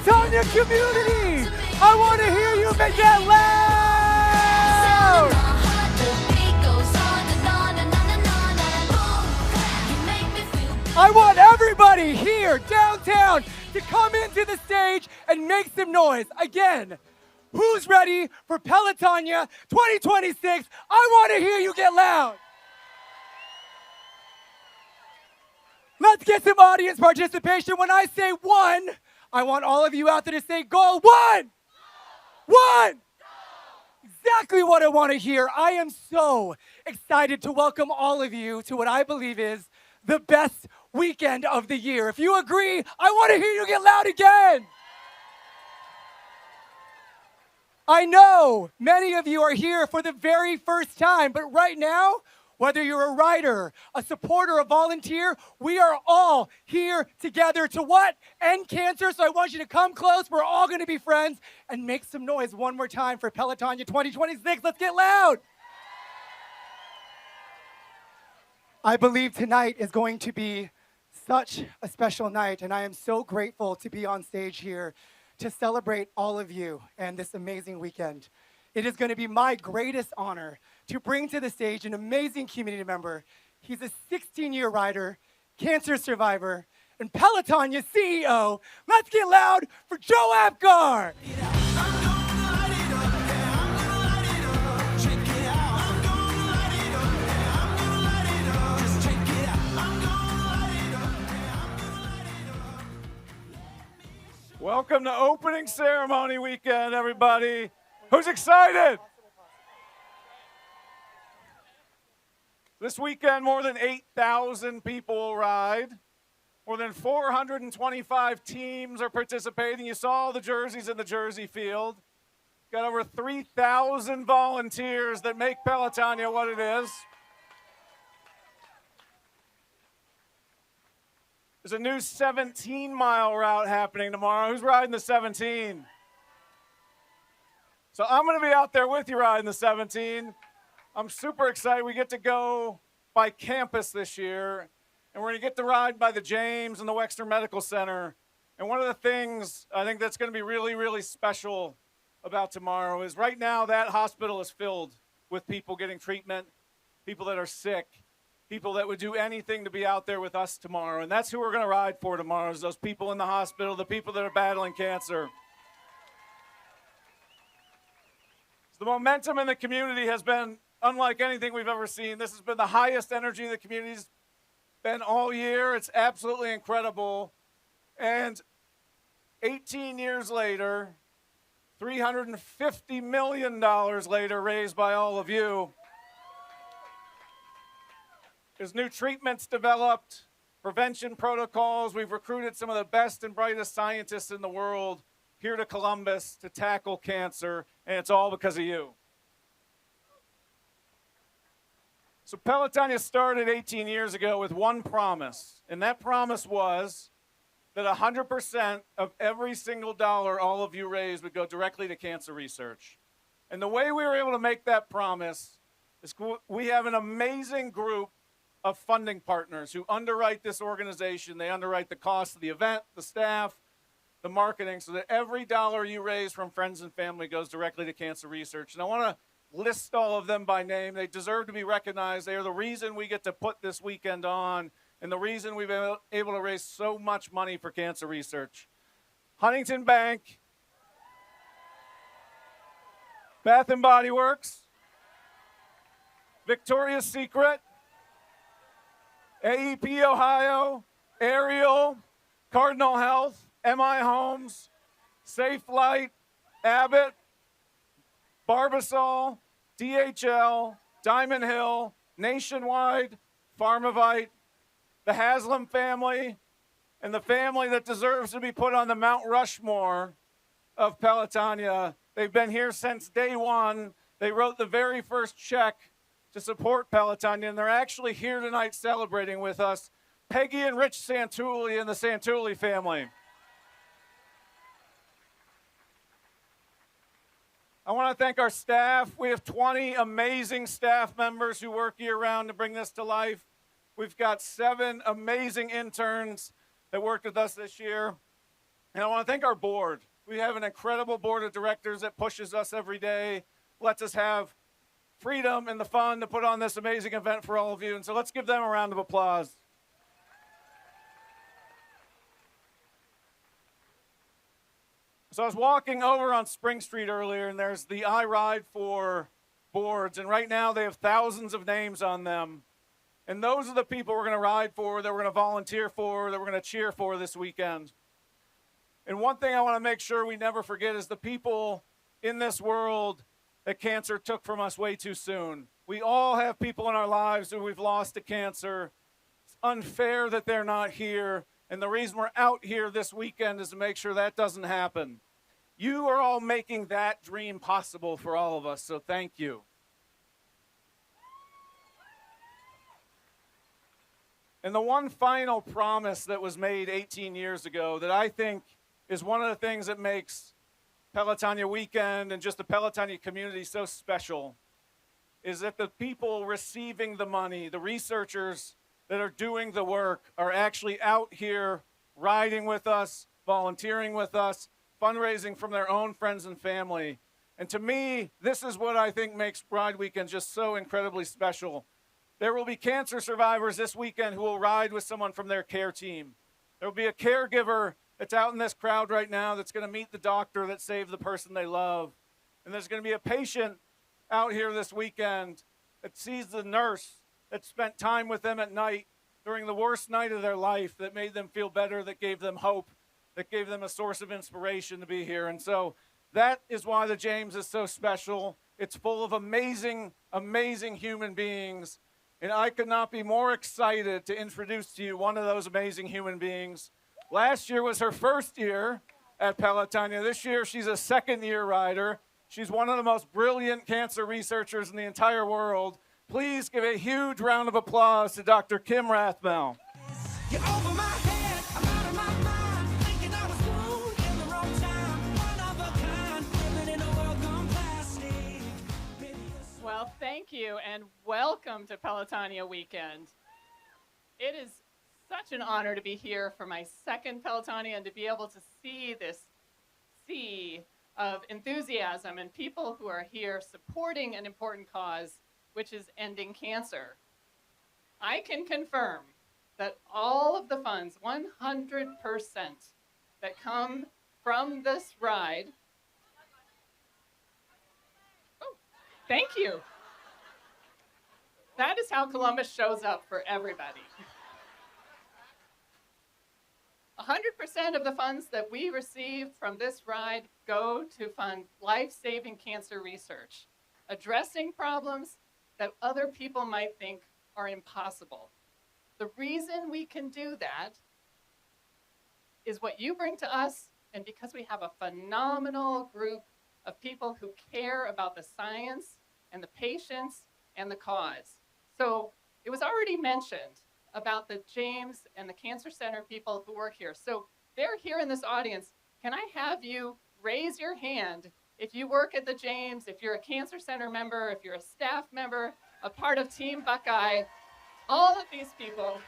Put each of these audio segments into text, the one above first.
Pelotonia community! I want to hear you make it loud! I want everybody here downtown to come into the stage and make some noise. Again, who's ready for Pelotonia 2026? I want to hear you get loud. Let's get some audience participation. When I say one, I want all of you out there to say goal one. One. Exactly what I want to hear. I am so excited to welcome all of you to what I believe is the best weekend of the year. If you agree, I want to hear you get loud again. I know many of you are here for the very first time, but right now, whether you're a rider, a supporter, a volunteer, we are all here together to what? End cancer. So I want you to come close. We're all going to be friends and make some noise one more time for Pelotonia 2026. Let's get loud. I believe tonight is going to be such a special night, and I am so grateful to be on stage here to celebrate all of you and this amazing weekend. It is going to be my greatest honor to bring to the stage an amazing community member. He's a 16-year rider, cancer survivor, and Pelotonia CEO. Let's get loud for Joe Apgar. Welcome to opening ceremony weekend, everybody. Who's excited? This weekend, more than 8,000 people will ride. More than 425 teams are participating. You saw all the jerseys in the jersey field. Got over 3,000 volunteers that make Pelotonia what it is. There's a new 17-mile route happening tomorrow. Who's riding the 17? So I'm going to be out there with you riding the 17. I'm super excited. We get to go by campus this year, and we're going to get to ride by the James and the Wexner Medical Center. And one of the things I think that's going to be really, really special about tomorrow is right now that hospital is filled with people getting treatment, people that are sick, people that would do anything to be out there with us tomorrow. And that's who we're going to ride for tomorrow, is those people in the hospital, the people that are battling cancer. The momentum in the community has been unlike anything we've ever seen. This has been the highest energy the community's been all year. It's absolutely incredible. And 18 years later, $350 million later, raised by all of you, there's new treatments developed, prevention protocols. We've recruited some of the best and brightest scientists in the world here to Columbus to tackle cancer, and it's all because of you. So Pelotonia started 18 years ago with one promise, and that promise was that 100% of every single dollar all of you raised would go directly to cancer research. And the way we were able to make that promise is we have an amazing group of funding partners who underwrite this organization. They underwrite the cost of the event, the staff, the marketing, so that every dollar you raise from friends and family goes directly to cancer research. And I want to list all of them by name. They deserve to be recognized. They are the reason we get to put this weekend on and the reason we've been able to raise so much money for cancer research. Huntington Bank, Bath & Body Works, Victoria's Secret, AEP Ohio, Ariel, Cardinal Health, MI Homes, Safe Flight, Abbott, Barbasol, DHL, Diamond Hill, Nationwide, Pharmavite, the Haslam family, and the family that deserves to be put on the Mount Rushmore of Pelotonia. They've been here since day one. They wrote the very first check to support Pelotonia, and they're actually here tonight celebrating with us. Peggy and Rich Santulli and the Santulli family. I want to thank our staff. We have 20 amazing staff members who work year-round to bring this to life. We've got 7 amazing interns that worked with us this year. And I want to thank our board. We have an incredible board of directors that pushes us every day, lets us have freedom and the fun to put on this amazing event for all of you. And so let's give them a round of applause. So I was walking over on Spring Street earlier, and there's the I Ride For boards, and right now they have thousands of names on them. And those are the people we're going to ride for, that we're going to volunteer for, that we're going to cheer for this weekend. And one thing I want to make sure we never forget is the people in this world that cancer took from us way too soon. We all have people in our lives who we've lost to cancer. It's unfair that they're not here. And the reason we're out here this weekend is to make sure that doesn't happen. You are all making that dream possible for all of us, so thank you. And the one final promise that was made 18 years ago that I think is one of the things that makes Pelotonia Weekend and just the Pelotonia community so special is that the people receiving the money, the researchers that are doing the work, are actually out here riding with us, volunteering with us, fundraising from their own friends and family. And to me, this is what I think makes Ride Weekend just so incredibly special. There will be cancer survivors this weekend who will ride with someone from their care team. There will be a caregiver that's out in this crowd right now that's going to meet the doctor that saved the person they love. And there's going to be a patient out here this weekend that sees the nurse that spent time with them at night during the worst night of their life, that made them feel better, that gave them hope, that gave them a source of inspiration to be here. And so that is why the James is so special. It's full of amazing, amazing human beings. And I could not be more excited to introduce to you one of those amazing human beings. Last year was her first year at Pelotonia. This year, she's a second-year rider. She's one of the most brilliant cancer researchers in the entire world. Please give a huge round of applause to Dr. Kim Rathmell. You're over my head, I'm out of my mind, thinking I was cool in the wrong time, one of a kind, living in a world gone plastic. Well, thank you and welcome to Pelotonia Weekend. It is such an honor to be here for my second Pelotonia and to be able to see this sea of enthusiasm and people who are here supporting an important cause, which is ending cancer. I can confirm that all of the funds, 100%, that come from this ride. Oh, thank you. That is how Columbus shows up for everybody. 100% of the funds that we receive from this ride go to fund life-saving cancer research, addressing problems that other people might think are impossible. The reason we can do that is what you bring to us, and because we have a phenomenal group of people who care about the science and the patients and the cause. So it was already mentioned about the James and the Cancer Center people who work here. So they're here in this audience. Can I have you raise your hand if you work at the James, if you're a Cancer Center member, if you're a staff member, a part of Team Buckeye, all of these people,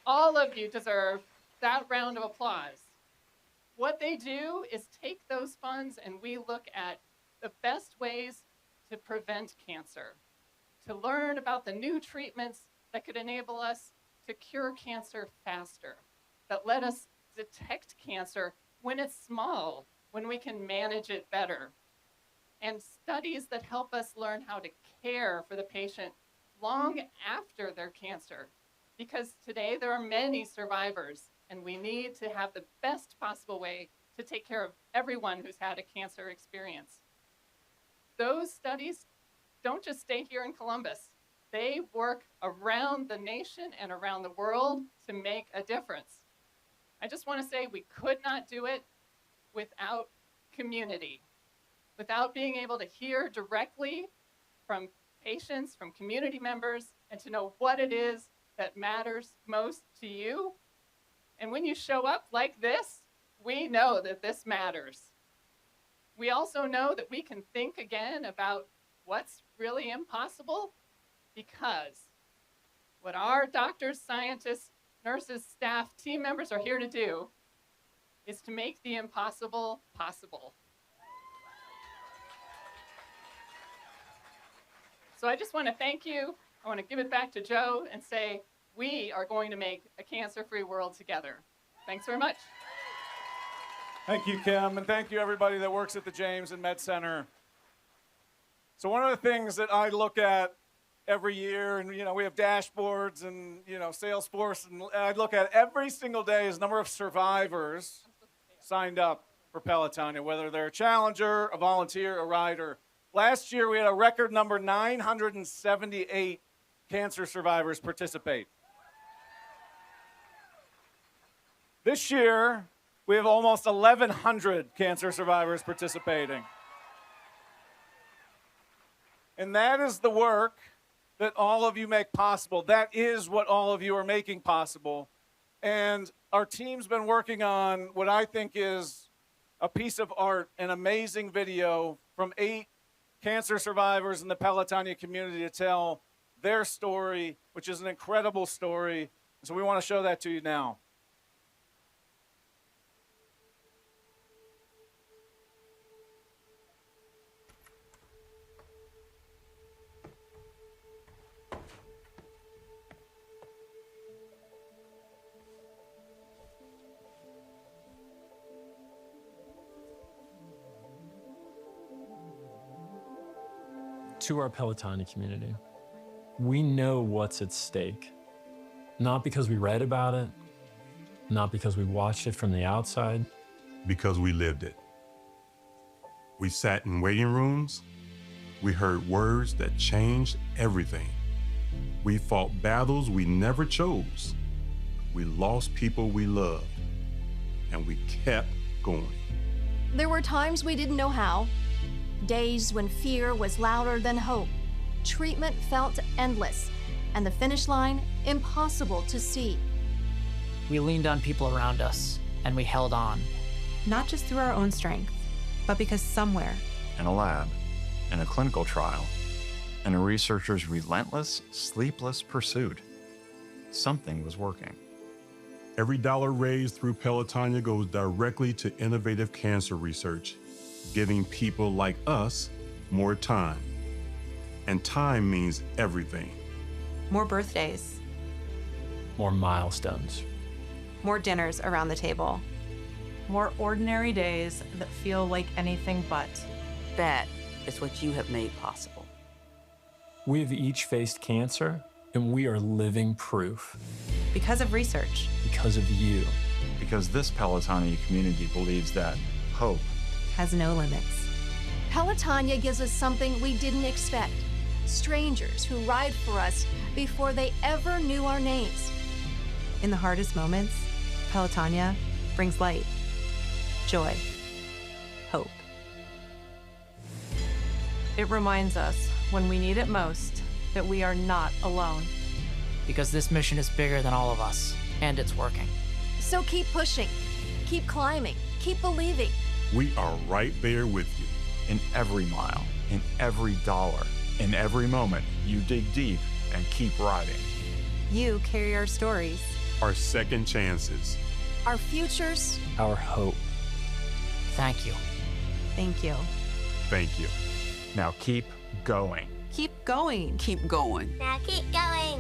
all of you deserve that round of applause. What they do is take those funds and we look at the best ways to prevent cancer, to learn about the new treatments that could enable us to cure cancer faster, that let us detect cancer when it's small, when we can manage it better, and studies that help us learn how to care for the patient long after their cancer. Because today there are many survivors, and we need to have the best possible way to take care of everyone who's had a cancer experience. Those studies don't just stay here in Columbus. They work around the nation and around the world to make a difference. I just want to say we could not do it without community, without being able to hear directly from patients, from community members, and to know what it is that matters most to you. And when you show up like this, we know that this matters. We also know that we can think again about what's really impossible, because what our doctors, scientists, nurses, staff, team members are here to do is to make the impossible possible. So I just want to thank you. I want to give it back to Joe and say, we are going to make a cancer-free world together. Thanks very much. Thank you, Kim, and thank you everybody that works at the James and Med Center. So one of the things that I look at every year, and we have dashboards and Salesforce, and I look at every single day is the number of survivors signed up for Pelotonia, whether they're a challenger, a volunteer, a rider. Last year we had a record number 978 cancer survivors participate. This year we have almost 1,100 cancer survivors participating. And that is the work that all of you make possible. That is what all of you are making possible. And our team's been working on what I think is a piece of art, an amazing video from 8 cancer survivors in the Pelotonia community to tell their story, which is an incredible story. So we want to show that to you now. To our Pelotonia community, we know what's at stake. Not because we read about it, not because we watched it from the outside. Because we lived it. We sat in waiting rooms. We heard words that changed everything. We fought battles we never chose. We lost people we loved. And we kept going. There were times we didn't know how. Days when fear was louder than hope. Treatment felt endless, and the finish line impossible to see. We leaned on people around us, and we held on. Not just through our own strength, but because somewhere, in a lab, in a clinical trial, in a researcher's relentless, sleepless pursuit, something was working. Every dollar raised through Pelotonia goes directly to innovative cancer research, giving people like us more time. And time means everything. more birthdays, More milestones. more dinners around the table. More ordinary days that feel like anything but. That is what you have made possible. We have each faced cancer, and we are living proof. Because of research. Because of you. Because this Pelotonia community believes that hope has no limits. Pelotonia gives us something we didn't expect. Strangers who ride for us before they ever knew our names. In the hardest moments, Pelotonia brings light, joy, hope. It reminds us, when we need it most, that we are not alone. Because this mission is bigger than all of us, and it's working. So keep pushing, keep climbing, keep believing. We are right there with you. in every mile, in every dollar, in every moment, you dig deep and keep riding. You carry our stories, Our second chances. Our futures. Our hope. Thank you. Thank you. Thank you. Now keep going. Keep going. Keep going. Now keep going.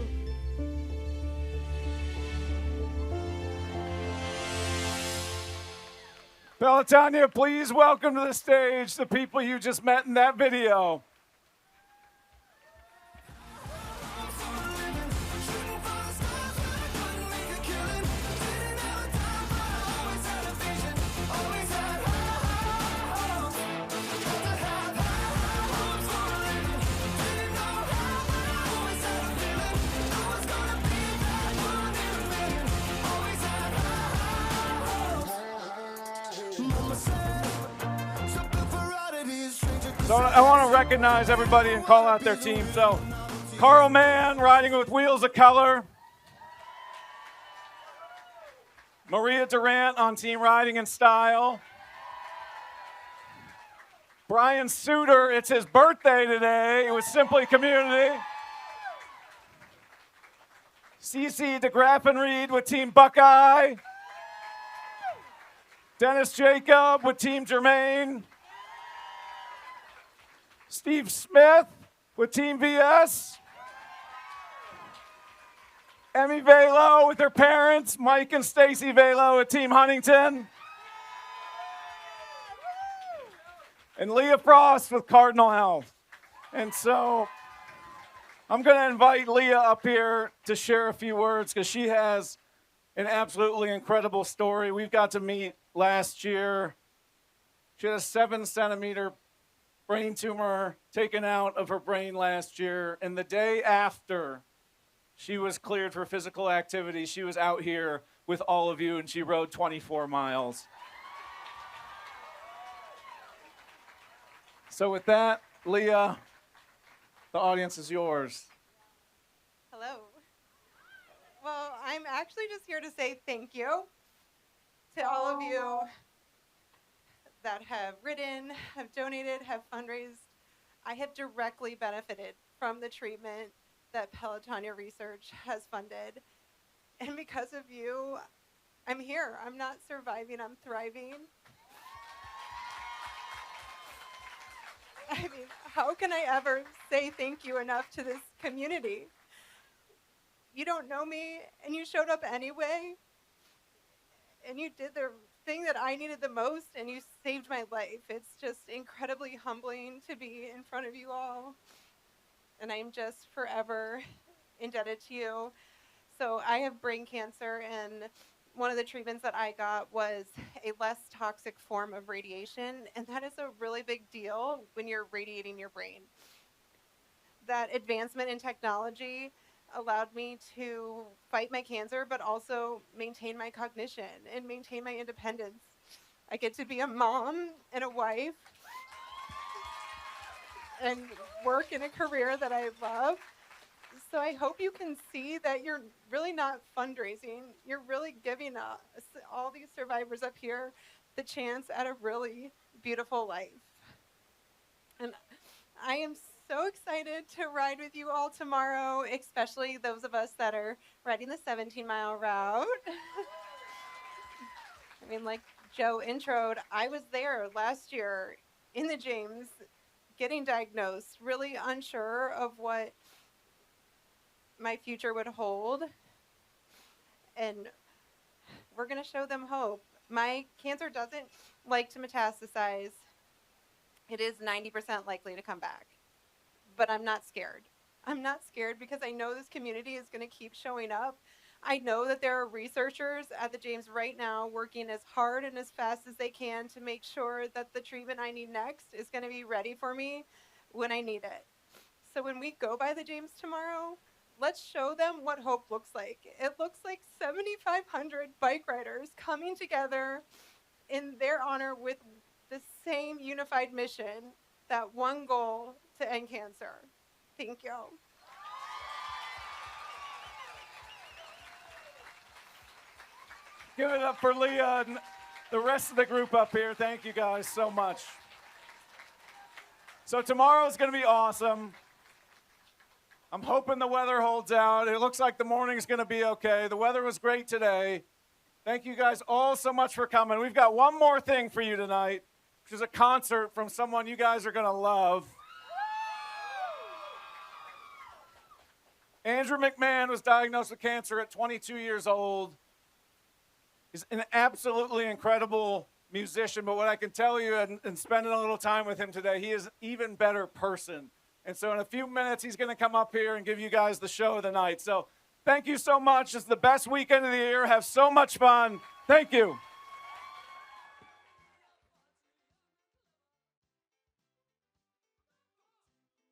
Pelotonia, please welcome to the stage the people you just met in that video. So I want to recognize everybody and call out their team. So Carl Mann riding with Wheels of Color. Maria Durant on Team Riding and Style. Brian Suter, it's his birthday today with Simply Community. Cece DeGraffenried with Team Buckeye. Dennis Jacob with Team Germain. Steve Smith with Team VS. Emmy Velo with her parents, Mike and Stacy Velo with Team Huntington. And Lia Frost with Cardinal Health. And so I'm going to invite Lia up here to share a few words because she has an absolutely incredible story. We've got to meet last year. She had a 7-centimeter brain tumor taken out of her brain last year. And the day after she was cleared for physical activity, she was out here with all of you and she rode 24 miles. So with that, Lia, the audience is yours. Hello. Well, I'm actually just here to say thank you to all of you that have ridden, have donated, have fundraised. I have directly benefited from the treatment that Pelotonia Research has funded. And because of you, I'm here. I'm not surviving, I'm thriving. I mean, how can I ever say thank you enough to this community? You don't know me, and you showed up anyway, and you did the thing that I needed the most, and you saved my life. It's just incredibly humbling to be in front of you all, and I'm just forever indebted to you. So I have brain cancer, and one of the treatments that I got was a less toxic form of radiation, and that is a really big deal when you're radiating your brain. That advancement in technology allowed me to fight my cancer, but also maintain my cognition and maintain my independence. I get to be a mom and a wife and work in a career that I love. So I hope you can see that you're really not fundraising. You're really giving us, all these survivors up here, the chance at a really beautiful life. And I am so excited to ride with you all tomorrow, especially those of us that are riding the 17-mile route. I mean, like Joe introed, I was there last year in the James getting diagnosed, really unsure of what my future would hold. And we're going to show them hope. My cancer doesn't like to metastasize. It is 90% likely to come back. But I'm not scared. I'm not scared because I know this community is going to keep showing up. I know that there are researchers at the James right now working as hard and as fast as they can to make sure that the treatment I need next is going to be ready for me when I need it. So when we go by the James tomorrow, let's show them what hope looks like. It looks like 7,500 bike riders coming together in their honor with the same unified mission, that one goal to end cancer. Thank you. Give it up for Lia and the rest of the group up here. Thank you guys so much. So tomorrow's going to be awesome. I'm hoping the weather holds out. It looks like the morning's going to be okay. The weather was great today. Thank you guys all so much for coming. We've got one more thing for you tonight, which is a concert from someone you guys are going to love. Andrew McMahon was diagnosed with cancer at 22 years old. He's an absolutely incredible musician, but what I can tell you, and spending a little time with him today, he is an even better person. And so in a few minutes, he's going to come up here and give you guys the show of the night. So thank you so much. It's the best weekend of the year. Have so much fun. Thank you.